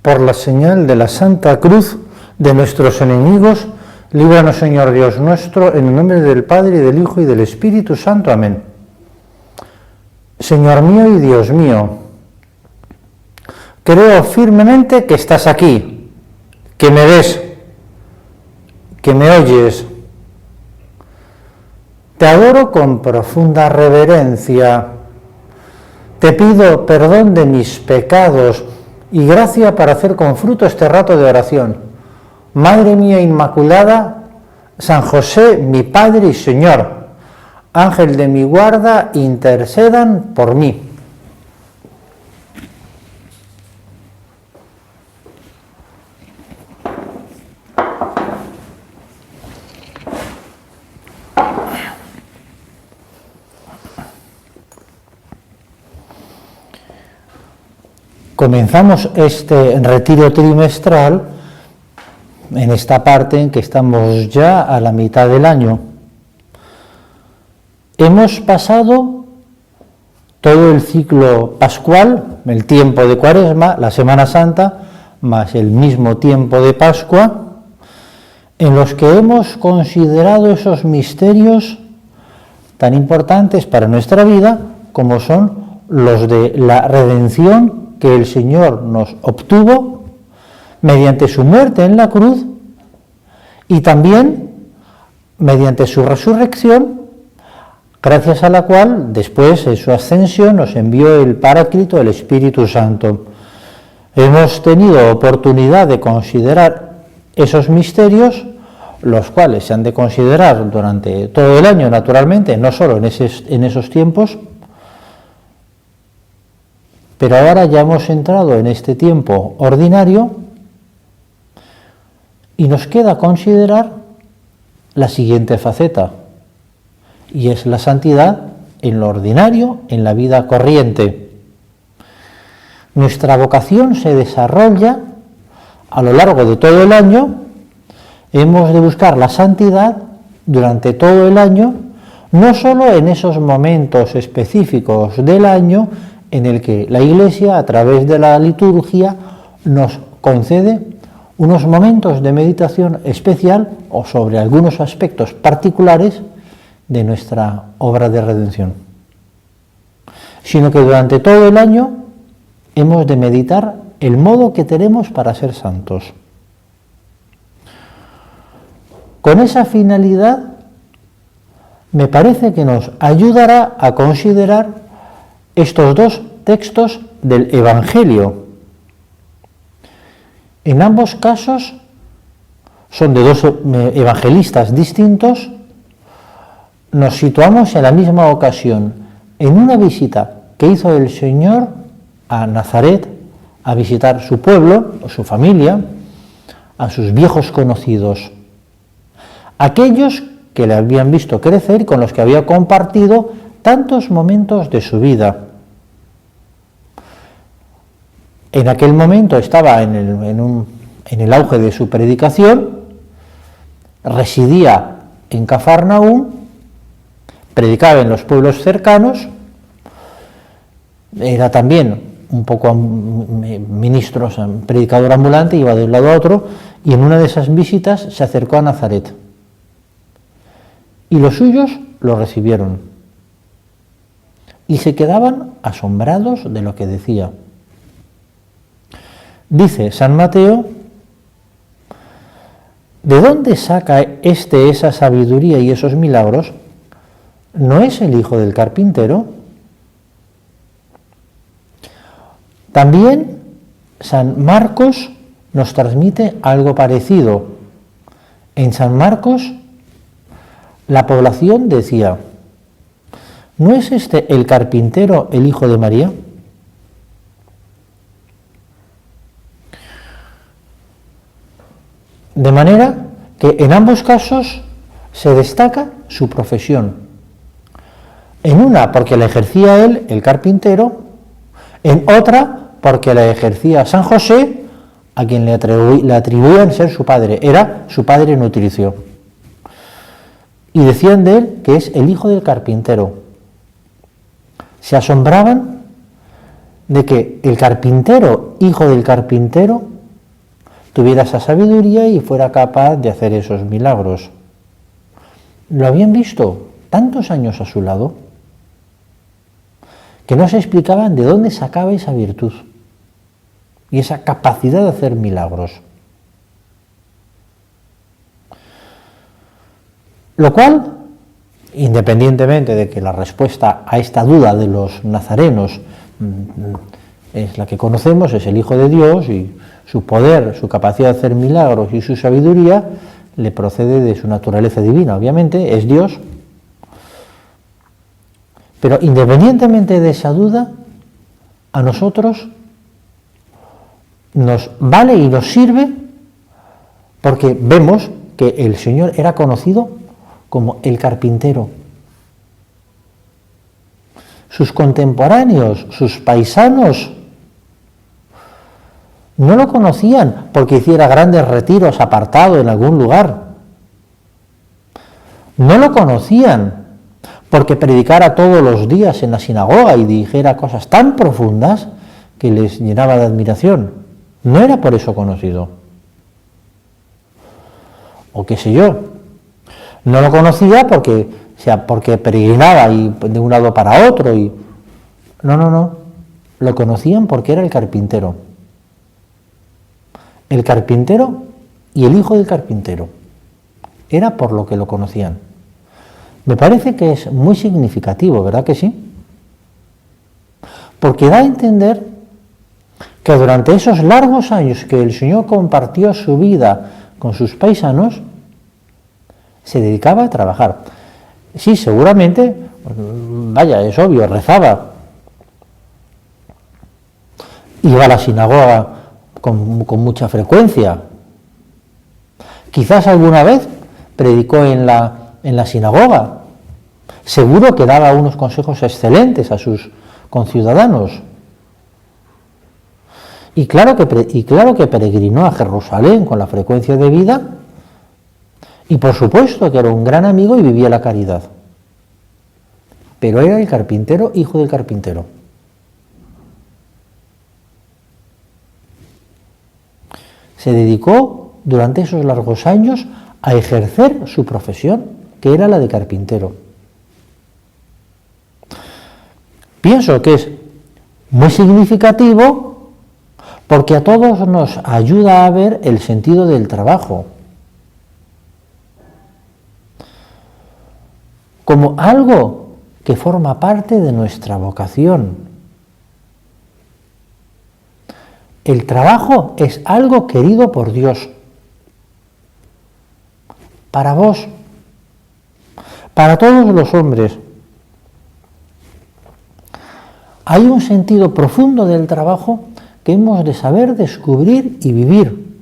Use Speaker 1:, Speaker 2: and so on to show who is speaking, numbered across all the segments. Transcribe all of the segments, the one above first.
Speaker 1: Por la señal de la Santa Cruz de nuestros enemigos, líbranos, Señor Dios nuestro, en el nombre del Padre, y del Hijo, y del Espíritu Santo. Amén. Señor mío y Dios mío, creo firmemente que estás aquí, que me ves, que me oyes. Te adoro con profunda reverencia. Te pido perdón de mis pecados y gracia para hacer con fruto este rato de oración. Madre mía Inmaculada, San José, mi Padre y Señor, Ángel de mi guarda, intercedan por mí. Comenzamos este retiro trimestral en esta parte en que estamos ya a la mitad del año. Hemos pasado todo el ciclo pascual, el tiempo de Cuaresma, la Semana Santa, más el mismo tiempo de Pascua, en los que hemos considerado esos misterios tan importantes para nuestra vida como son los de la redención que el Señor nos obtuvo mediante su muerte en la cruz y también mediante su resurrección, gracias a la cual después en su ascensión nos envió el Paráclito, el Espíritu Santo. Hemos tenido oportunidad de considerar esos misterios, los cuales se han de considerar durante todo el año, naturalmente, no solo en esos tiempos. Pero ahora ya hemos entrado en este tiempo ordinario y nos queda considerar la siguiente faceta, y es la santidad en lo ordinario, en la vida corriente. Nuestra vocación se desarrolla a lo largo de todo el año. Hemos de buscar la santidad durante todo el año, no solo en esos momentos específicos del año en el que la Iglesia, a través de la liturgia, nos concede unos momentos de meditación especial o sobre algunos aspectos particulares de nuestra obra de redención, sino que durante todo el año hemos de meditar el modo que tenemos para ser santos. Con esa finalidad, me parece que nos ayudará a considerar estos dos textos del Evangelio. En ambos casos son de dos evangelistas distintos. Nos situamos en la misma ocasión, en una visita que hizo el Señor a Nazaret, a visitar su pueblo, o su familia, a sus viejos conocidos, aquellos que le habían visto crecer y con los que había compartido tantos momentos de su vida. En aquel momento estaba en el auge de su predicación, residía en Cafarnaúm, predicaba en los pueblos cercanos, era también un poco ministro, predicador ambulante, iba de un lado a otro, y en una de esas visitas se acercó a Nazaret. Y los suyos lo recibieron y se quedaban asombrados de lo que decía. Dice San Mateo: ¿de dónde saca esa sabiduría y esos milagros? ¿No es el hijo del carpintero? También San Marcos nos transmite algo parecido. En San Marcos la población decía: ¿no es este el carpintero, el hijo de María? De manera que en ambos casos se destaca su profesión. En una porque la ejercía él, el carpintero, en otra porque la ejercía San José, a quien le atribuían ser su padre, era su padre nutricio. Y decían de él que es el hijo del carpintero. Se asombraban de que el carpintero, hijo del carpintero, tuviera esa sabiduría y fuera capaz de hacer esos milagros. Lo habían visto tantos años a su lado que no se explicaban de dónde sacaba esa virtud y esa capacidad de hacer milagros. Lo cual, independientemente de que la respuesta a esta duda de los nazarenos es la que conocemos, es el Hijo de Dios, y su poder, su capacidad de hacer milagros y su sabiduría le procede de su naturaleza divina, obviamente, es Dios. Pero independientemente de esa duda, a nosotros nos vale y nos sirve porque vemos que el Señor era conocido como el carpintero. Sus contemporáneos, sus paisanos, no lo conocían porque hiciera grandes retiros apartado en algún lugar. No lo conocían porque predicara todos los días en la sinagoga y dijera cosas tan profundas que les llenaba de admiración. No era por eso conocido. O qué sé yo. No lo conocía porque peregrinaba de un lado para otro. No. Lo conocían porque era el carpintero. El carpintero y el hijo del carpintero. Era por lo que lo conocían. Me parece que es muy significativo, ¿verdad que sí? Porque da a entender que durante esos largos años que el Señor compartió su vida con sus paisanos, se dedicaba a trabajar. Sí, seguramente, vaya, es obvio, rezaba. Iba a la sinagoga con mucha frecuencia. Quizás alguna vez predicó en la sinagoga. Seguro que daba unos consejos excelentes a sus conciudadanos. Y claro que peregrinó a Jerusalén con la frecuencia debida, y por supuesto que era un gran amigo y vivía la caridad. Pero era el carpintero, hijo del carpintero. Se dedicó durante esos largos años a ejercer su profesión, que era la de carpintero. Pienso que es muy significativo porque a todos nos ayuda a ver el sentido del trabajo como algo que forma parte de nuestra vocación. El trabajo es algo querido por Dios. Para vos, para todos los hombres. Hay un sentido profundo del trabajo que hemos de saber descubrir y vivir.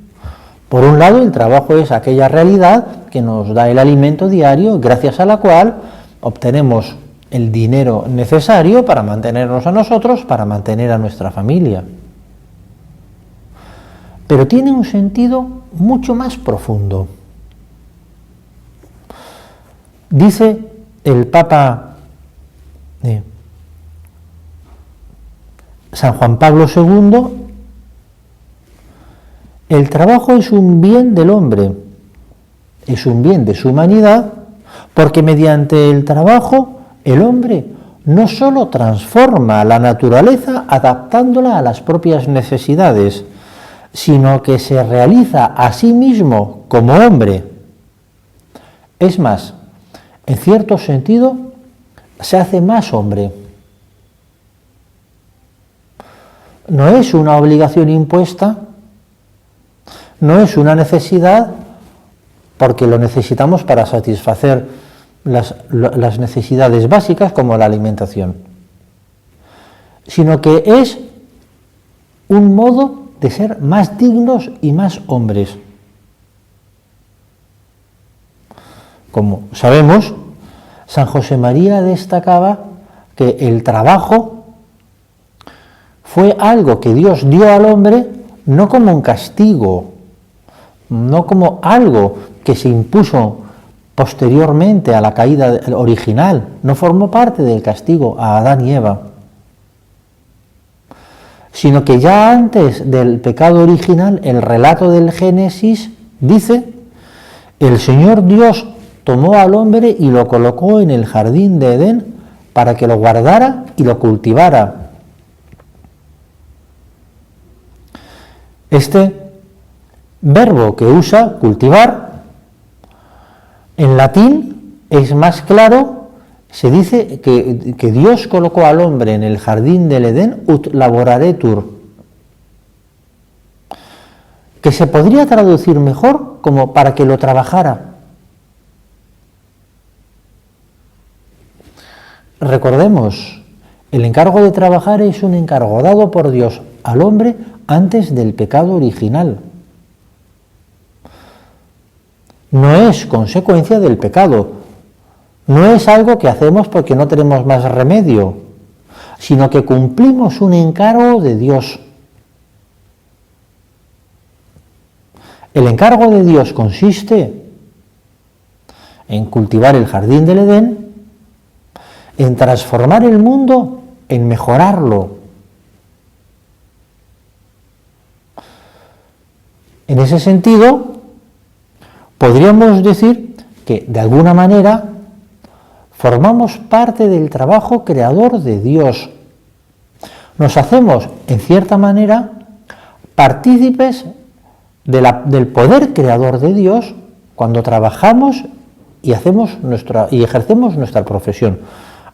Speaker 1: Por un lado, el trabajo es aquella realidad que nos da el alimento diario, gracias a la cual obtenemos el dinero necesario para mantenernos a nosotros, para mantener a nuestra familia. Pero tiene un sentido mucho más profundo. Dice el Papa San Juan Pablo II, el trabajo es un bien del hombre, es un bien de su humanidad, porque mediante el trabajo el hombre no solo transforma la naturaleza adaptándola a las propias necesidades, sino que se realiza a sí mismo como hombre. Es más, en cierto sentido, se hace más hombre. No es una obligación impuesta, no es una necesidad, porque lo necesitamos para satisfacer las necesidades básicas como la alimentación, sino que es un modo de ser más dignos y más hombres. Como sabemos, San José María destacaba que el trabajo fue algo que Dios dio al hombre no como un castigo, no como algo que se impuso posteriormente a la caída original, no formó parte del castigo a Adán y Eva, sino que ya antes del pecado original, el relato del Génesis dice: el Señor Dios tomó al hombre y lo colocó en el jardín de Edén para que lo guardara y lo cultivara. Este verbo que usa, cultivar, en latín es más claro. Se dice que Dios colocó al hombre en el jardín del Edén ut laboraretur, que se podría traducir mejor como para que lo trabajara. Recordemos, el encargo de trabajar es un encargo dado por Dios al hombre antes del pecado original. No es consecuencia del pecado. No es algo que hacemos porque no tenemos más remedio, sino que cumplimos un encargo de Dios. El encargo de Dios consiste en cultivar el jardín del Edén, en transformar el mundo, en mejorarlo. En ese sentido, podríamos decir que, de alguna manera, formamos parte del trabajo creador de Dios. Nos hacemos, en cierta manera, partícipes del poder creador de Dios cuando trabajamos y ejercemos nuestra profesión.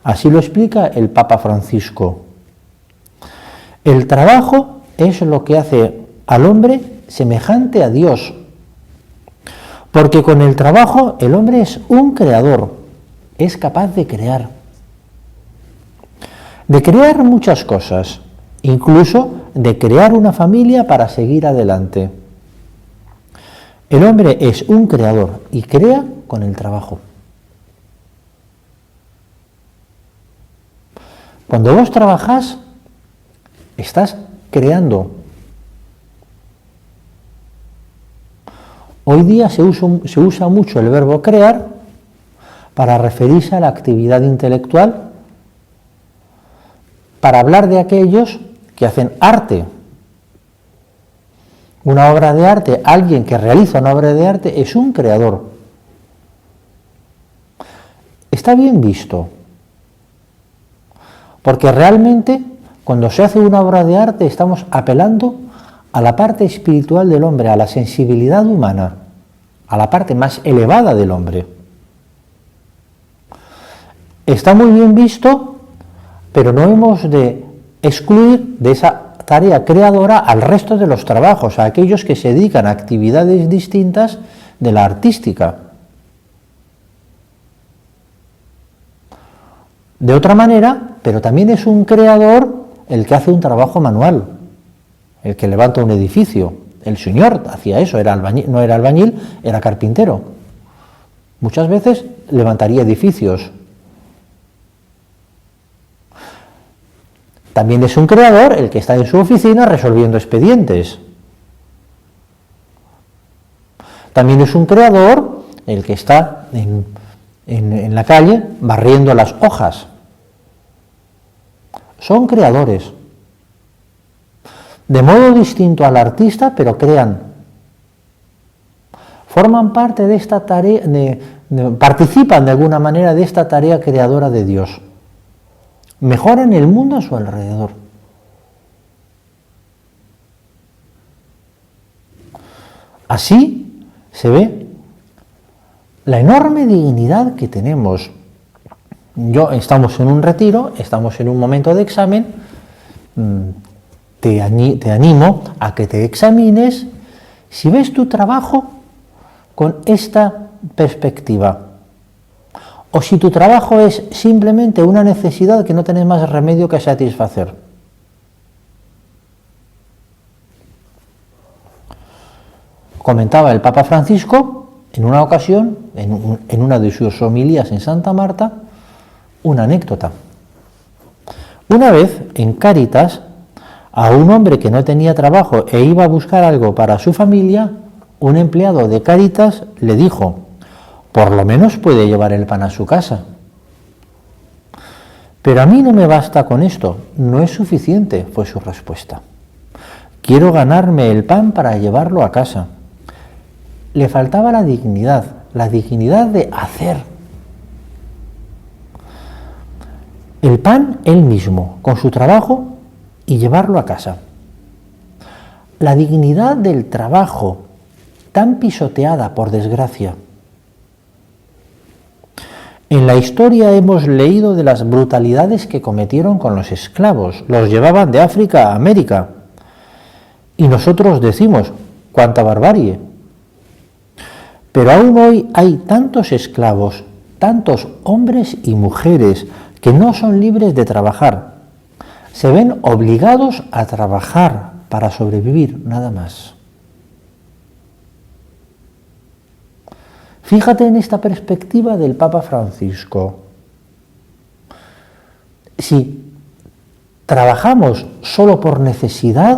Speaker 1: Así lo explica el Papa Francisco. El trabajo es lo que hace al hombre semejante a Dios, porque con el trabajo el hombre es un creador. Es capaz de crear muchas cosas, incluso de crear una familia para seguir adelante. El hombre es un creador y crea con el trabajo. Cuando vos trabajás, estás creando. Hoy día se usa mucho el verbo crear para referirse a la actividad intelectual, para hablar de aquellos que hacen arte. Una obra de arte, alguien que realiza una obra de arte es un creador. Está bien visto, porque realmente cuando se hace una obra de arte estamos apelando a la parte espiritual del hombre, a la sensibilidad humana, a la parte más elevada del hombre. Está muy bien visto, pero no hemos de excluir de esa tarea creadora al resto de los trabajos, a aquellos que se dedican a actividades distintas de la artística. De otra manera, pero también es un creador el que hace un trabajo manual, el que levanta un edificio. El Señor hacía eso, no era albañil, era carpintero. Muchas veces levantaría edificios. También es un creador el que está en su oficina resolviendo expedientes. También es un creador el que está en la calle barriendo las hojas. Son creadores. De modo distinto al artista, pero crean. Forman parte de esta tarea, participan de alguna manera de esta tarea creadora de Dios. Mejoran el mundo a su alrededor. Así se ve la enorme dignidad que tenemos. Estamos en un retiro, estamos en un momento de examen, te animo a que te examines si ves tu trabajo con esta perspectiva. O si tu trabajo es simplemente una necesidad que no tenés más remedio que satisfacer. Comentaba el Papa Francisco en una ocasión, en una de sus homilías en Santa Marta, una anécdota. Una vez, en Cáritas, a un hombre que no tenía trabajo e iba a buscar algo para su familia, un empleado de Cáritas le dijo: por lo menos puede llevar el pan a su casa. Pero a mí no me basta con esto, no es suficiente, fue su respuesta. Quiero ganarme el pan para llevarlo a casa. Le faltaba la dignidad de hacer. El pan él mismo, con su trabajo, y llevarlo a casa. La dignidad del trabajo, tan pisoteada por desgracia. En la historia hemos leído de las brutalidades que cometieron con los esclavos, los llevaban de África a América. Y nosotros decimos, ¡cuánta barbarie! Pero aún hoy hay tantos esclavos, tantos hombres y mujeres que no son libres de trabajar. Se ven obligados a trabajar para sobrevivir, nada más. Fíjate en esta perspectiva del Papa Francisco. Si trabajamos solo por necesidad,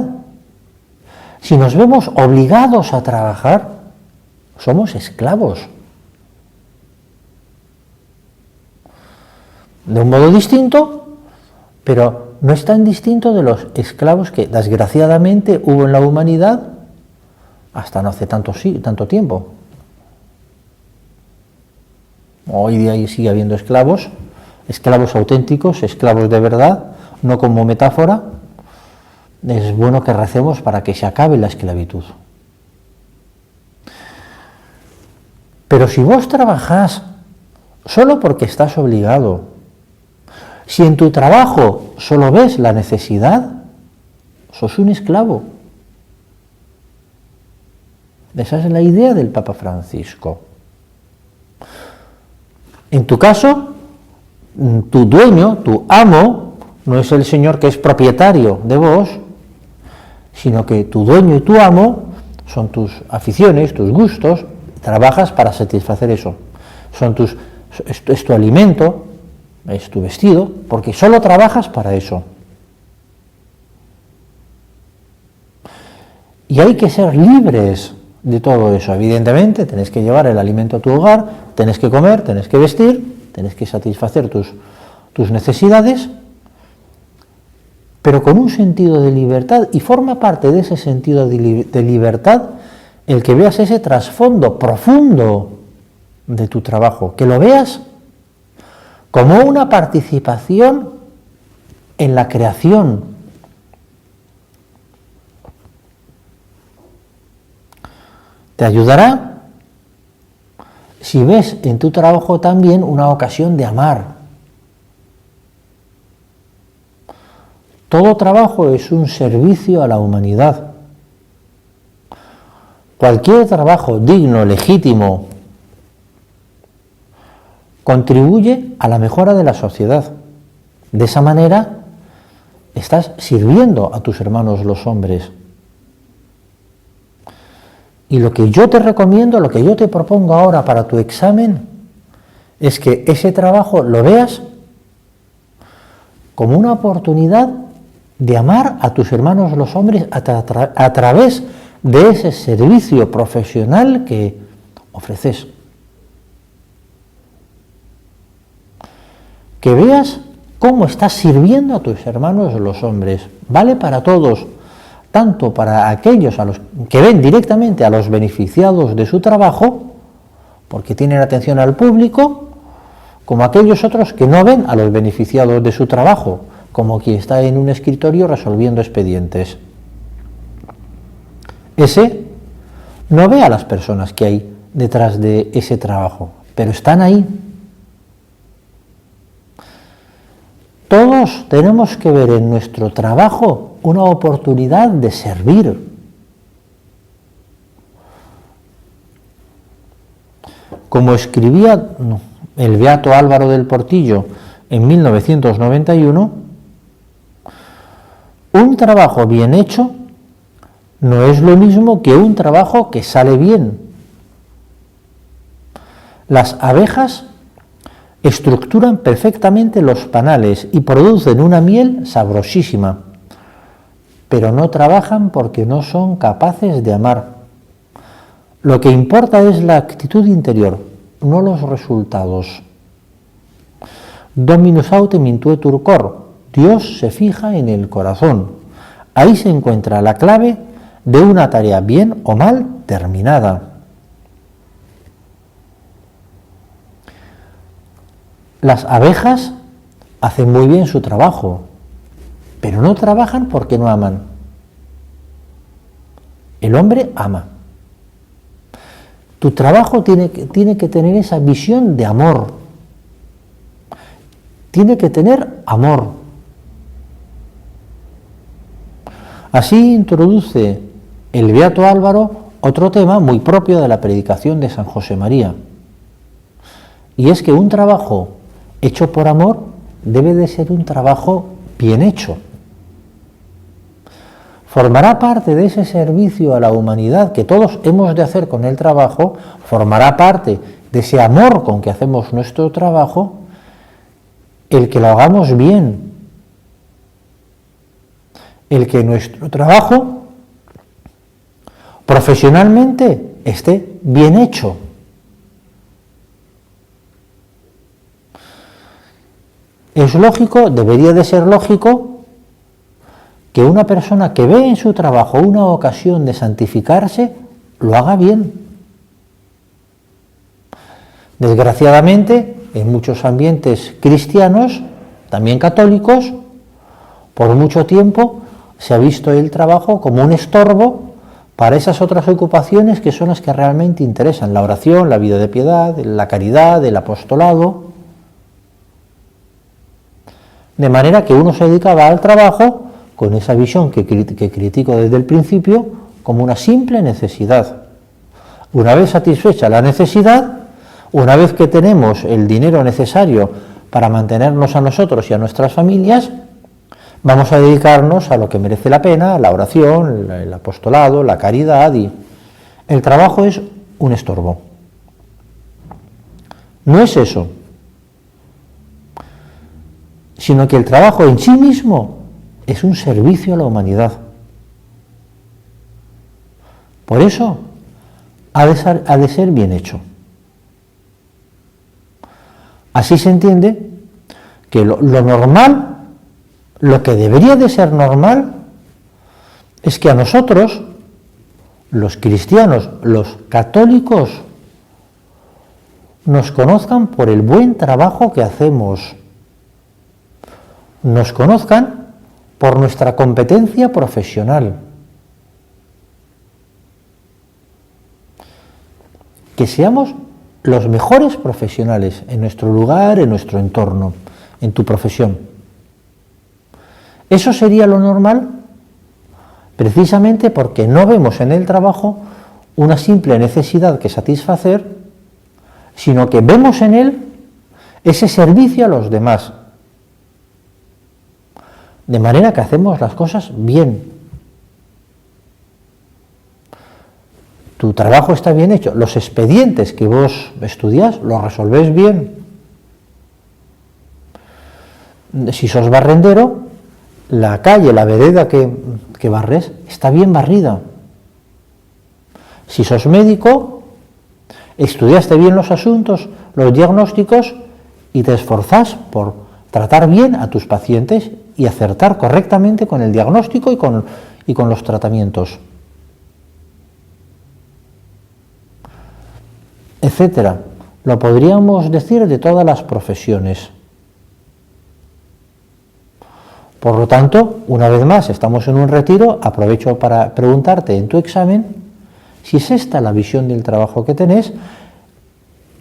Speaker 1: si nos vemos obligados a trabajar, somos esclavos. De un modo distinto, pero no es tan distinto de los esclavos que desgraciadamente hubo en la humanidad hasta no hace tanto tiempo. Hoy día sigue habiendo esclavos auténticos, esclavos de verdad, no como metáfora. Es bueno que recemos para que se acabe la esclavitud. Pero si vos trabajás solo porque estás obligado, si en tu trabajo solo ves la necesidad, sos un esclavo. Esa es la idea del Papa Francisco. En tu caso, tu dueño, tu amo, no es el Señor que es propietario de vos, sino que tu dueño y tu amo son tus aficiones, tus gustos, trabajas para satisfacer eso. Es tu alimento, es tu vestido, porque solo trabajas para eso. Y hay que ser libres de todo eso. Evidentemente, tenés que llevar el alimento a tu hogar, tenés que comer, tenés que vestir, tenés que satisfacer tus necesidades, pero con un sentido de libertad, y forma parte de ese sentido de libertad el que veas ese trasfondo profundo de tu trabajo, que lo veas como una participación en la creación. Te ayudará si ves en tu trabajo también una ocasión de amar. Todo trabajo es un servicio a la humanidad. Cualquier trabajo digno, legítimo, contribuye a la mejora de la sociedad. De esa manera estás sirviendo a tus hermanos los hombres. Y lo que yo te recomiendo, lo que yo te propongo ahora para tu examen, es que ese trabajo lo veas como una oportunidad de amar a tus hermanos los hombres a través de ese servicio profesional que ofreces. Que veas cómo estás sirviendo a tus hermanos los hombres. Vale para todos, tanto para aquellos a los que ven directamente a los beneficiados de su trabajo, porque tienen atención al público, como aquellos otros que no ven a los beneficiados de su trabajo, como quien está en un escritorio resolviendo expedientes. Ese no ve a las personas que hay detrás de ese trabajo, pero están ahí. Todos tenemos que ver en nuestro trabajo una oportunidad de servir. Como escribía el beato Álvaro del Portillo en 1991, un trabajo bien hecho no es lo mismo que un trabajo que sale bien. Las abejas estructuran perfectamente los panales y producen una miel sabrosísima, pero no trabajan porque no son capaces de amar. Lo que importa es la actitud interior, no los resultados. Dominus autem intuetur cor. Dios se fija en el corazón. Ahí se encuentra la clave de una tarea bien o mal terminada. Las abejas hacen muy bien su trabajo, pero no trabajan porque no aman. El hombre ama. Tu trabajo tiene que tener esa visión de amor. Tiene que tener amor. Así introduce el Beato Álvaro otro tema muy propio de la predicación de San José María. Y es que un trabajo hecho por amor debe de ser un trabajo bien hecho. Formará parte de ese servicio a la humanidad que todos hemos de hacer con el trabajo, formará parte de ese amor con que hacemos nuestro trabajo, el que lo hagamos bien, el que nuestro trabajo profesionalmente esté bien hecho. Es lógico, debería de ser lógico, que una persona que ve en su trabajo una ocasión de santificarse, lo haga bien. Desgraciadamente, en muchos ambientes cristianos, también católicos, por mucho tiempo se ha visto el trabajo como un estorbo para esas otras ocupaciones que son las que realmente interesan: la oración, la vida de piedad, la caridad, el apostolado. De manera que uno se dedicaba al trabajo con esa visión que critico desde el principio, como una simple necesidad. Una vez satisfecha la necesidad, una vez que tenemos el dinero necesario para mantenernos a nosotros y a nuestras familias, vamos a dedicarnos a lo que merece la pena: la oración, el apostolado, la caridad. Y el trabajo es un estorbo. No es eso, sino que el trabajo en sí mismo es un servicio a la humanidad. Por eso ha de ser bien hecho. Así se entiende que lo normal, lo que debería de ser normal, es que a nosotros, los cristianos, los católicos, nos conozcan por el buen trabajo que hacemos, nos conozcan por nuestra competencia profesional, que seamos los mejores profesionales en nuestro lugar, en nuestro entorno, en tu profesión. Eso sería lo normal, precisamente porque no vemos en el trabajo una simple necesidad que satisfacer, sino que vemos en él ese servicio a los demás. De manera que hacemos las cosas bien. Tu trabajo está bien hecho. Los expedientes que vos estudias los resolvéis bien. Si sos barrendero, la calle, la vereda que barres está bien barrida. Si sos médico, estudiaste bien los asuntos, los diagnósticos, y te esforzás por tratar bien a tus pacientes y acertar correctamente con el diagnóstico y con los tratamientos, etcétera. Lo podríamos decir de todas las profesiones. Por lo tanto, una vez más, estamos en un retiro, aprovecho para preguntarte en tu examen si es esta la visión del trabajo que tenés,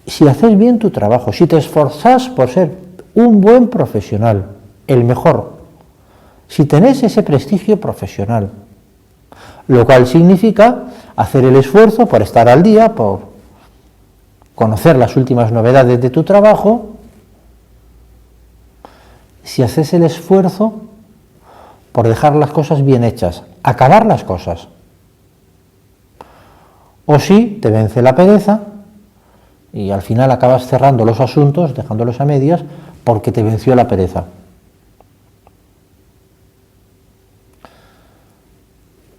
Speaker 1: si haces bien tu trabajo, si te esforzás por ser un buen profesional, el mejor, si tenés ese prestigio profesional, lo cual significa hacer el esfuerzo por estar al día, por conocer las últimas novedades de tu trabajo, si haces el esfuerzo por dejar las cosas bien hechas, acabar las cosas, o si te vence la pereza y al final acabas cerrando los asuntos, dejándolos a medias, porque te venció la pereza.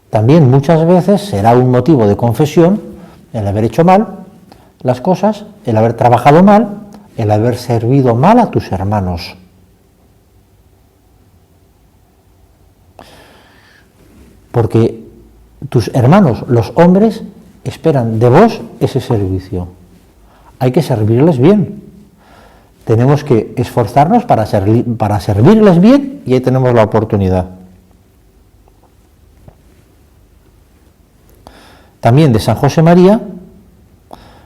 Speaker 1: También muchas veces será un motivo de confesión el haber hecho mal las cosas, el haber trabajado mal, el haber servido mal a tus hermanos. Porque tus hermanos, los hombres, esperan de vos ese servicio. Hay que servirles bien. Tenemos que esforzarnos para servirles bien y ahí tenemos la oportunidad. También de San José María,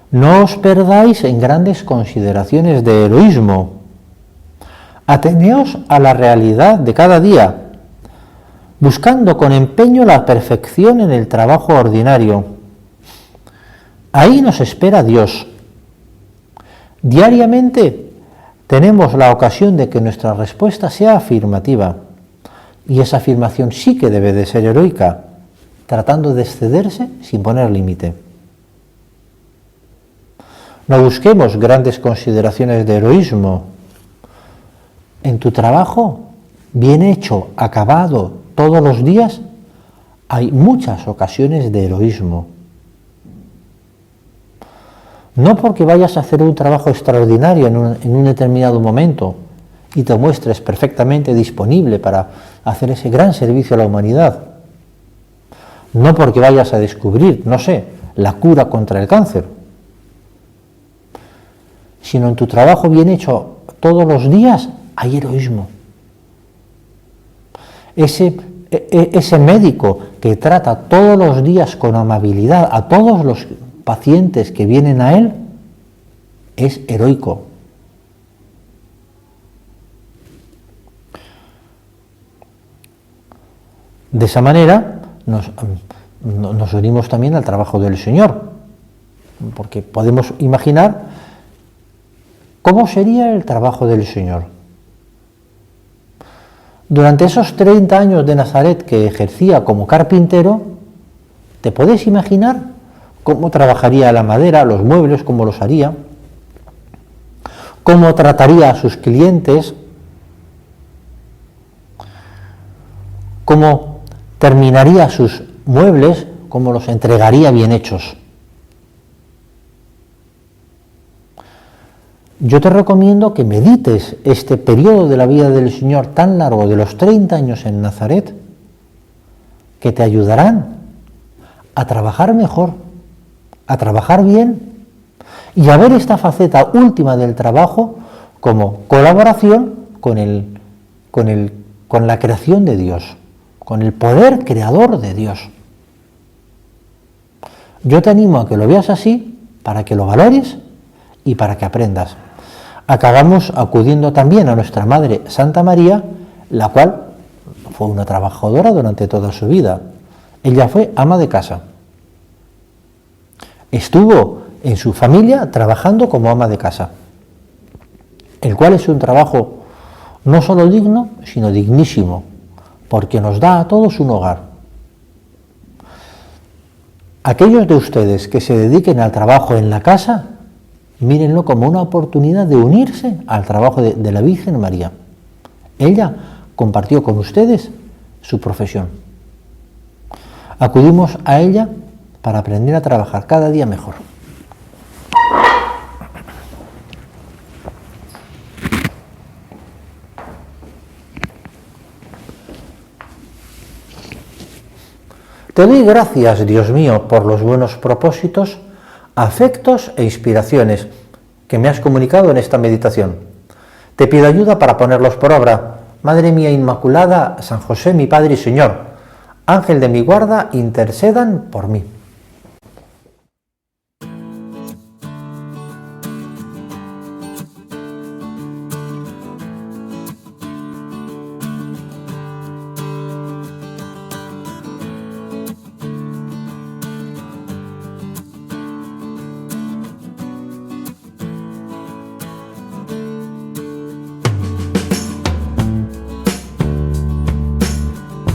Speaker 1: no os perdáis en grandes consideraciones de heroísmo. Ateneos a la realidad de cada día, buscando con empeño la perfección en el trabajo ordinario. Ahí nos espera Dios. Diariamente tenemos la ocasión de que nuestra respuesta sea afirmativa, y esa afirmación sí que debe de ser heroica, tratando de excederse sin poner límite. No busquemos grandes consideraciones de heroísmo. En tu trabajo, bien hecho, acabado, todos los días, hay muchas ocasiones de heroísmo. No porque vayas a hacer un trabajo extraordinario en un determinado momento y te muestres perfectamente disponible para hacer ese gran servicio a la humanidad. No porque vayas a descubrir, no sé, la cura contra el cáncer, sino en tu trabajo bien hecho todos los días hay heroísmo. Ese médico que trata todos los días con amabilidad a todos los pacientes que vienen a él, es heroico. De esa manera nos unimos también al trabajo del Señor, porque podemos imaginar cómo sería el trabajo del Señor. Durante esos 30 años de Nazaret que ejercía como carpintero, ¿te podés imaginar cómo trabajaría la madera, los muebles, cómo los haría? ¿Cómo trataría a sus clientes? ¿Cómo terminaría sus muebles? ¿Cómo los entregaría bien hechos? Yo te recomiendo que medites este periodo de la vida del Señor tan largo, de los 30 años en Nazaret, que te ayudarán a trabajar mejor, a trabajar bien y a ver esta faceta última del trabajo como colaboración con la creación de Dios, con el poder creador de Dios. Yo te animo a que lo veas así, para que lo valores y para que aprendas. Acabamos acudiendo también a nuestra Madre Santa María, la cual fue una trabajadora durante toda su vida. Ella fue ama de casa. Estuvo en su familia trabajando como ama de casa, el cual es un trabajo no solo digno, sino dignísimo, porque nos da a todos un hogar. Aquellos de ustedes que se dediquen al trabajo en la casa, mírenlo como una oportunidad de unirse al trabajo de la Virgen María. Ella compartió con ustedes su profesión. Acudimos a ella para aprender a trabajar cada día mejor. Te doy gracias, Dios mío, por los buenos propósitos, afectos e inspiraciones que me has comunicado en esta meditación. Te pido ayuda para ponerlos por obra. Madre mía Inmaculada, San José, mi Padre y Señor, Ángel de mi guarda, intercedan por mí.